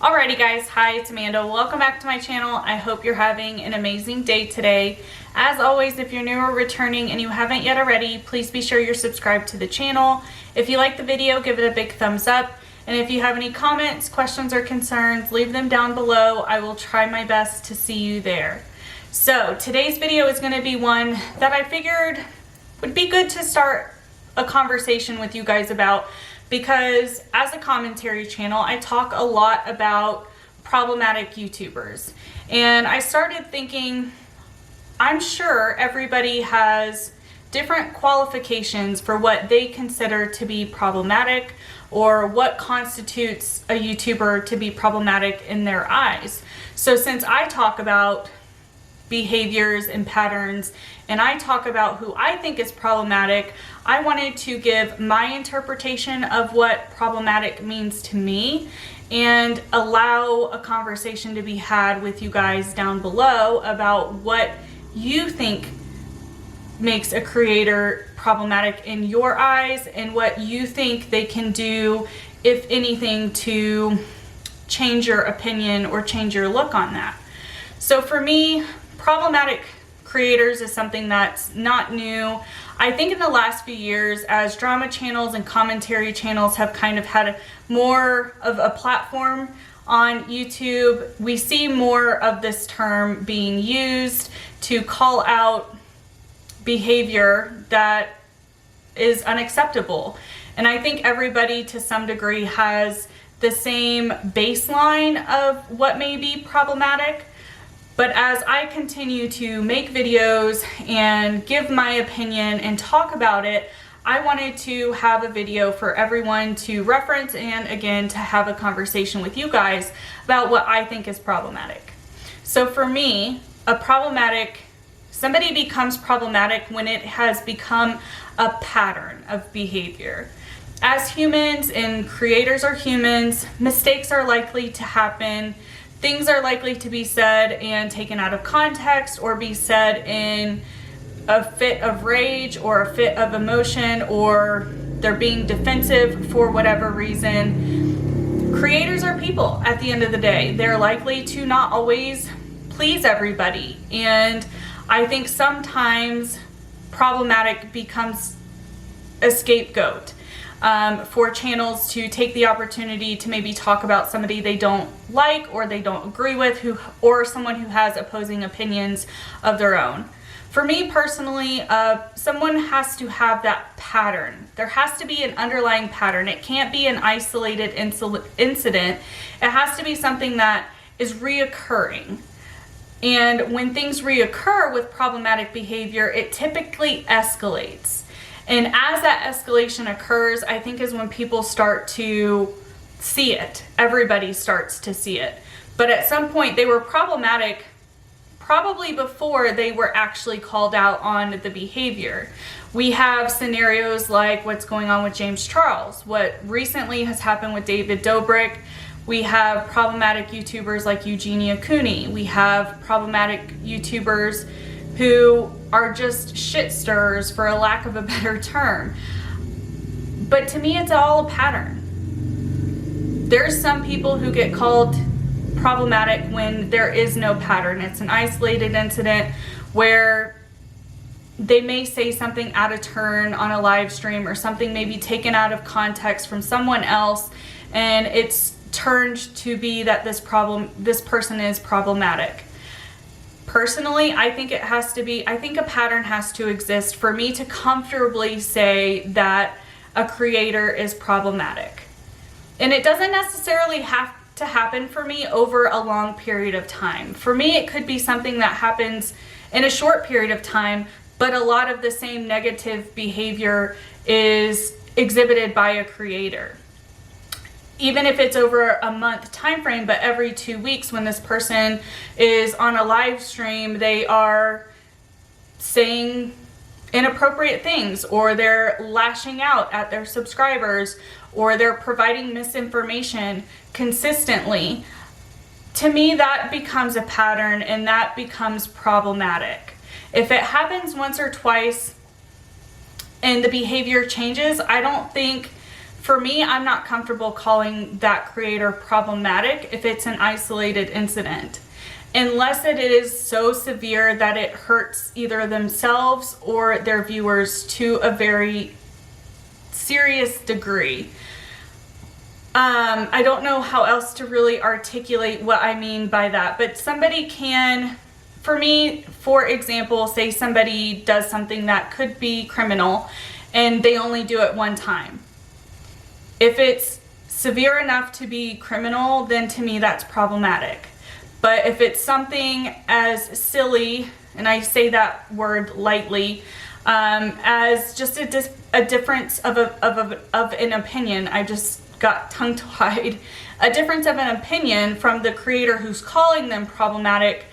Alrighty guys, hi, it's Amanda. Welcome back to my channel. I hope you're having an amazing day today. As always, if you're new or returning and you haven't yet already, please be sure you're subscribed to the channel. If you like the video, give it a big thumbs up. And if you have any comments, questions, or concerns, leave them down below. I will try my best to see you there. So today's video is going to be one that I figured would be good to start a conversation with you guys about, because as a commentary channel, I talk a lot about problematic YouTubers. And I started thinking, I'm sure everybody has different qualifications for what they consider to be problematic or what constitutes a YouTuber to be problematic in their eyes. So since I talk about behaviors and patterns, and I talk about who I think is problematic, I wanted to give my interpretation of what problematic means to me and allow a conversation to be had with you guys down below about what you think makes a creator problematic in your eyes and what you think they can do, if anything, to change your opinion or change your look on that. So for me, problematic creators is something that's not new. I think in the last few years, as drama channels and commentary channels have kind of had more of a platform on YouTube, we see more of this term being used to call out behavior that is unacceptable. And I think everybody to some degree has the same baseline of what may be problematic. But as I continue to make videos and give my opinion and talk about it, I wanted to have a video for everyone to reference and again to have a conversation with you guys about what I think is problematic. So for me, somebody becomes problematic when it has become a pattern of behavior. As humans, and creators are humans, mistakes are likely to happen. Things are likely to be said and taken out of context or be said in a fit of rage or a fit of emotion, or they're being defensive for whatever reason. Creators are people at the end of the day. They're likely to not always please everybody. And I think sometimes problematic becomes a scapegoat for channels to take the opportunity to maybe talk about somebody they don't like or they don't agree with, or someone who has opposing opinions of their own. For me personally, someone has to have that pattern. There has to be an underlying pattern. It can't be an isolated incident. It has to be something that is reoccurring. And when things reoccur with problematic behavior, it typically escalates. And as that escalation occurs, I think is when people start to see it. Everybody starts to see it. But at some point, they were problematic probably before they were actually called out on the behavior. We have scenarios like what's going on with James Charles, what recently has happened with David Dobrik. We have problematic YouTubers like Eugenia Cooney. We have problematic YouTubers who are just shit stirrers, for a lack of a better term. But to me, it's all a pattern. There's some people who get called problematic when there is no pattern. It's an isolated incident where they may say something out of turn on a live stream, or something may be taken out of context from someone else, and it's turned to be that this person is problematic. Personally, I think a pattern has to exist for me to comfortably say that a creator is problematic. And it doesn't necessarily have to happen for me over a long period of time. For me, it could be something that happens in a short period of time, but a lot of the same negative behavior is exhibited by a creator. Even if it's over a month time frame, but every 2 weeks when this person is on a live stream, they are saying inappropriate things, or they're lashing out at their subscribers, or they're providing misinformation consistently. To me, that becomes a pattern, and that becomes problematic. If it happens once or twice and the behavior changes, I don't think For me, I'm not comfortable calling that creator problematic if it's an isolated incident, unless it is so severe that it hurts either themselves or their viewers to a very serious degree. I don't know how else to really articulate what I mean by that, but somebody can, for me, for example, say somebody does something that could be criminal and they only do it one time. If it's severe enough to be criminal, then to me that's problematic. But if it's something as silly, and I say that word lightly, as just a difference of an opinion, I just got tongue-tied, a difference of an opinion from the creator who's calling them problematic,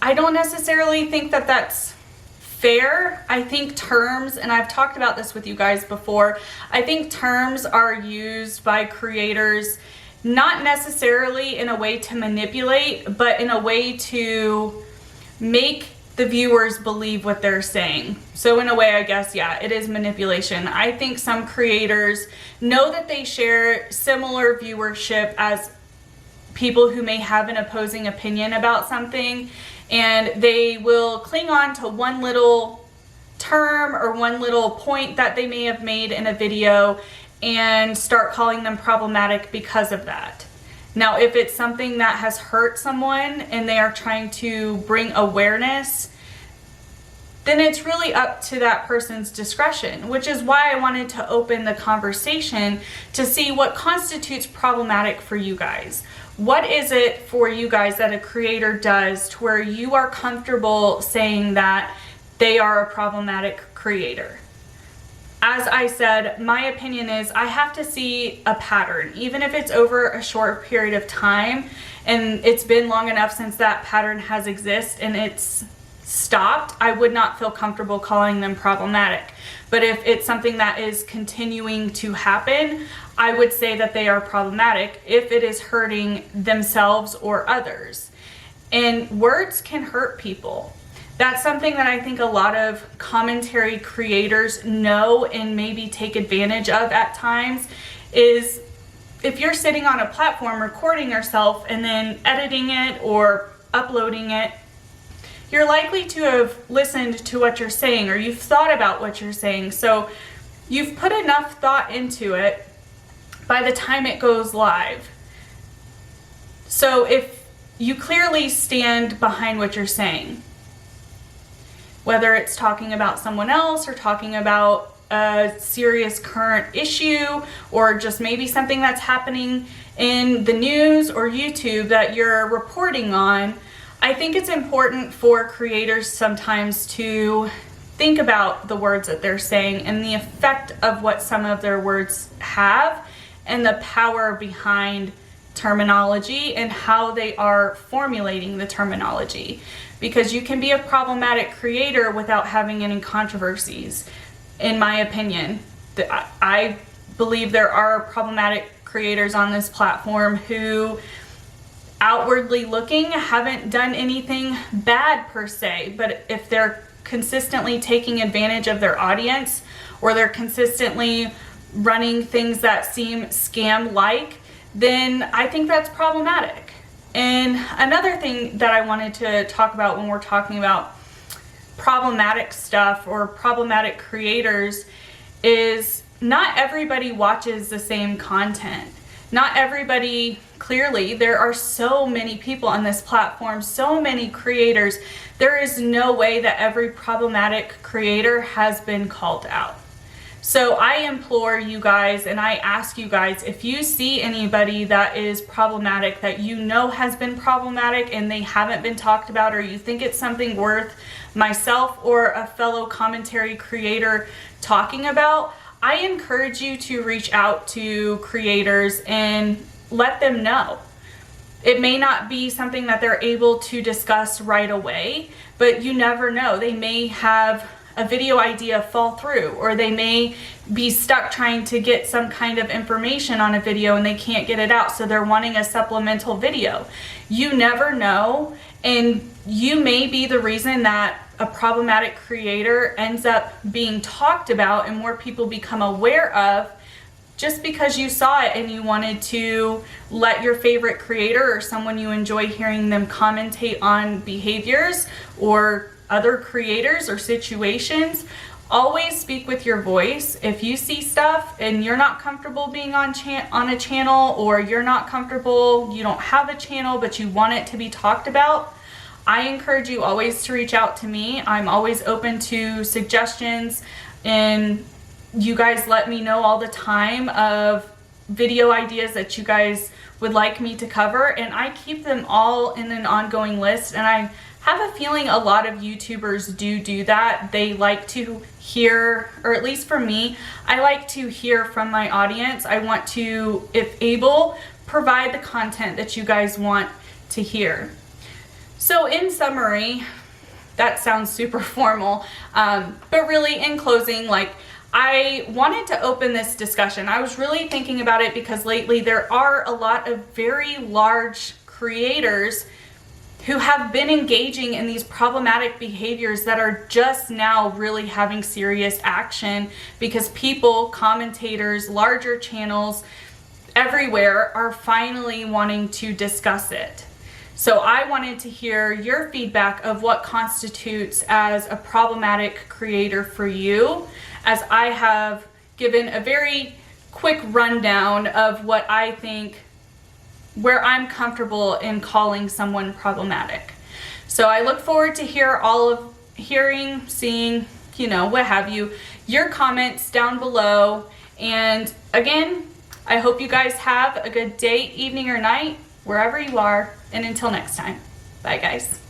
I don't necessarily think that that's fair. I think terms, and I've talked about this with you guys before, I think terms are used by creators not necessarily in a way to manipulate, but in a way to make the viewers believe what they're saying. So in a way, I guess, yeah, it is manipulation. I think some creators know that they share similar viewership as people who may have an opposing opinion about something, and they will cling on to one little term or one little point that they may have made in a video and start calling them problematic because of that. Now, if it's something that has hurt someone and they are trying to bring awareness, then it's really up to that person's discretion, which is why I wanted to open the conversation to see what constitutes problematic for you guys. What is it for you guys that a creator does to where you are comfortable saying that they are a problematic creator? As I said, my opinion is I have to see a pattern, even if it's over a short period of time and it's been long enough since that pattern has existed and it's stopped, I would not feel comfortable calling them problematic. But if it's something that is continuing to happen, I would say that they are problematic if it is hurting themselves or others. And words can hurt people. That's something that I think a lot of commentary creators know and maybe take advantage of at times, is if you're sitting on a platform recording yourself and then editing it or uploading it, you're likely to have listened to what you're saying, or you've thought about what you're saying. So you've put enough thought into it by the time it goes live. So if you clearly stand behind what you're saying, whether it's talking about someone else or talking about a serious current issue or just maybe something that's happening in the news or YouTube that you're reporting on, I think it's important for creators sometimes to think about the words that they're saying and the effect of what some of their words have and the power behind terminology and how they are formulating the terminology. Because you can be a problematic creator without having any controversies, in my opinion. I believe there are problematic creators on this platform who outwardly looking haven't done anything bad per se, but if they're consistently taking advantage of their audience or they're consistently running things that seem scam-like, then I think that's problematic. And another thing that I wanted to talk about when we're talking about problematic stuff or problematic creators is not everybody watches the same content. Not everybody, clearly, there are so many people on this platform, so many creators. There is no way that every problematic creator has been called out. So I implore you guys and I ask you guys, if you see anybody that is problematic, that you know has been problematic and they haven't been talked about, or you think it's something worth myself or a fellow commentary creator talking about, I encourage you to reach out to creators and let them know. It may not be something that they're able to discuss right away, but you never know. They may have a video idea fall through, or they may be stuck trying to get some kind of information on a video and they can't get it out, so they're wanting a supplemental video. You never know, and you may be the reason that a problematic creator ends up being talked about and more people become aware of just because you saw it and you wanted to let your favorite creator or someone you enjoy hearing them commentate on behaviors or other creators or situations, always speak with your voice. If you see stuff and you're not comfortable being on a channel, or you're not comfortable, you don't have a channel, but you want it to be talked about, I encourage you always to reach out to me. I'm always open to suggestions, and you guys let me know all the time of video ideas that you guys would like me to cover, and I keep them all in an ongoing list. And I have a feeling a lot of YouTubers do that. They like to hear, or at least for me, I like to hear from my audience. I want to, if able, provide the content that you guys want to hear. So in summary, that sounds super formal, but really in closing, like, I wanted to open this discussion. I was really thinking about it because lately there are a lot of very large creators who have been engaging in these problematic behaviors that are just now really having serious action because people, commentators, larger channels everywhere are finally wanting to discuss it. So I wanted to hear your feedback of what constitutes as a problematic creator for you, as I have given a very quick rundown of what I think, where I'm comfortable in calling someone problematic. So I look forward to hearing, seeing, what have you, your comments down below. And again, I hope you guys have a good day, evening, or night, wherever you are. And until next time, bye guys.